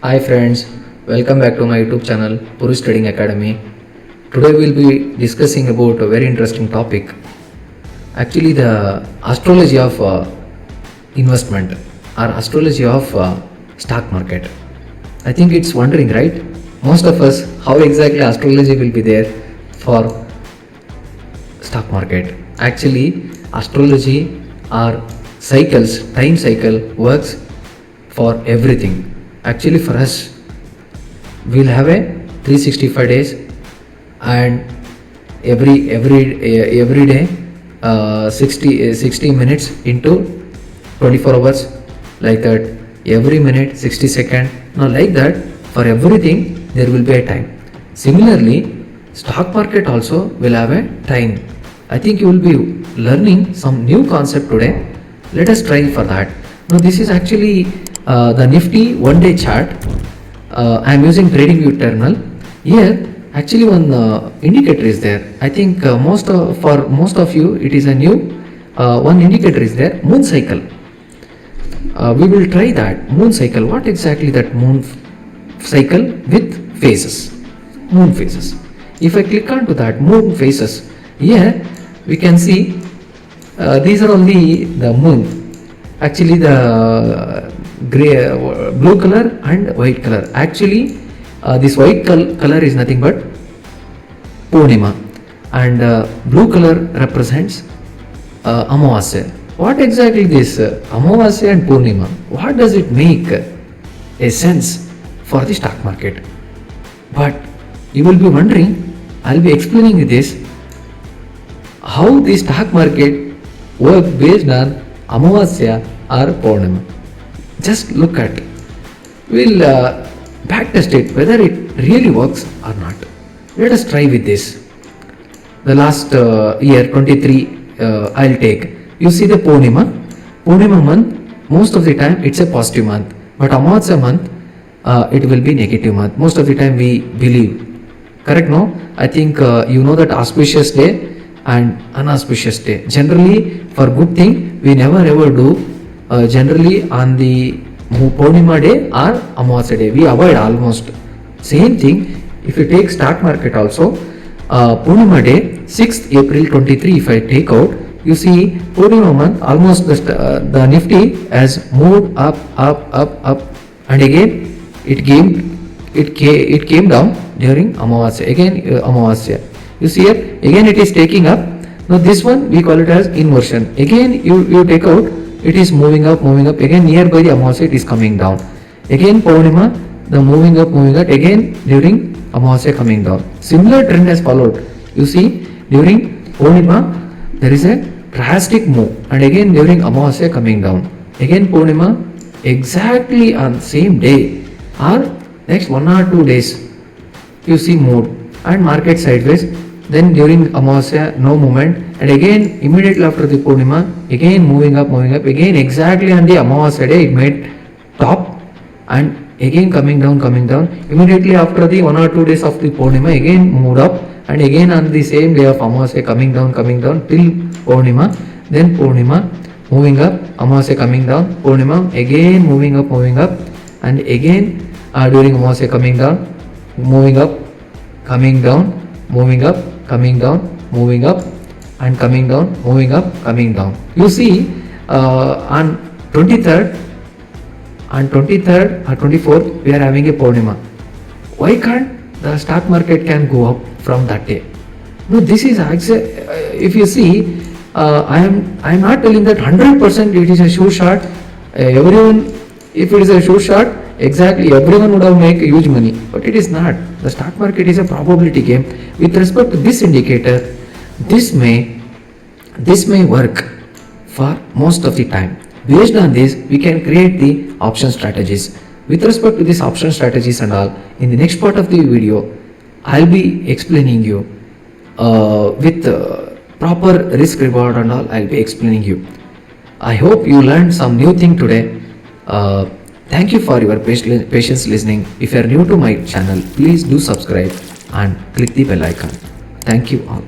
Hi friends, welcome back to my YouTube channel Purush Trading Academy. Today we'll be discussing about a very interesting topic. Actually, the astrology of investment or astrology of stock market. I think it's wondering, right? Most of us, how exactly astrology will be there for stock market. Actually, astrology or cycles, time cycle works for everything. Actually, for us, we'll have a 365 days, and every day 60 minutes into 24 hours, like that. Every minute 60 seconds. Now, like that, for everything there will be a time. Similarly, stock market also will have a time. I think you will be learning some new concept today. Let us try for that. Now, this is actually the Nifty one-day chart. I am using TradingView terminal. Here, actually, one indicator is there. I think for most of you, it is a new one indicator is there. Moon cycle. We will try that moon cycle. What exactly that moon cycle with phases? Moon phases. If I click onto that moon phases, here we can see these are only the moon. Actually, the blue color and white color. Actually, this white color is nothing but Purnima, and blue color represents Amavasya. What exactly this Amavasya and Purnima? What does it make a sense for the stock market? But you will be wondering, I'll be explaining this how the stock market works based on Amavasya or Purnima. Just look at, we'll backtest it whether it really works or not. Let us try with this. The last year 23 I'll take. You see the Purnima month, most of the time it's a positive month, but Amavasya month it will be negative month. Most of the time we believe. Correct, no? I think you know that auspicious day and unauspicious day. Generally, for good thing we never ever do. Generally on the Purnima day or Amavasya day, we avoid almost. Same thing if you take stock market also, Purnima day 6th April 23, if I take out, you see Purnima month almost the Nifty has moved up, and again it came down during Amavasya. Again Amavasya. You see here, again it is taking up. Now this one we call it as inversion. Again you take out, it is moving up, again nearby the Amavasya it is coming down. Again Purnima, the moving up, again during Amavasya coming down. Similar trend has followed. You see, during Purnima there is a drastic move, and again during Amavasya coming down. Again Purnima, exactly on same day or next 1 or 2 days, you see move and market sideways. Then during Amavasya no movement, and again immediately after the Purnima again moving up, again exactly on the Amavasya day it made top, and again coming down. Immediately after the 1 or 2 days of the Purnima again moved up, and again on the same day of Amavasya coming down till Purnima. Then Purnima moving up, Amavasya coming down, Purnima again moving up, and again during Amavasya coming down, moving up, coming down, moving up, coming down, moving up, and coming down, moving up, coming down. You see on 23rd or 24th we are having a Purnima. Why can't the stock market can go up from that day? No, this is if you see, I am not telling that 100% it is a sure shot. Everyone, if it is a sure shot, exactly everyone would have made huge money, but it is not. The stock market is a probability game. With respect to this indicator, this may work for most of the time. Based on this, we can create the option strategies. With respect to these option strategies and all, in the next part of the video, I'll be explaining you with proper risk reward and all. I'll be explaining you. I hope you learned some new thing today. Thank you for your patience listening. If you are new to my channel, please do subscribe and click the bell icon. Thank you all.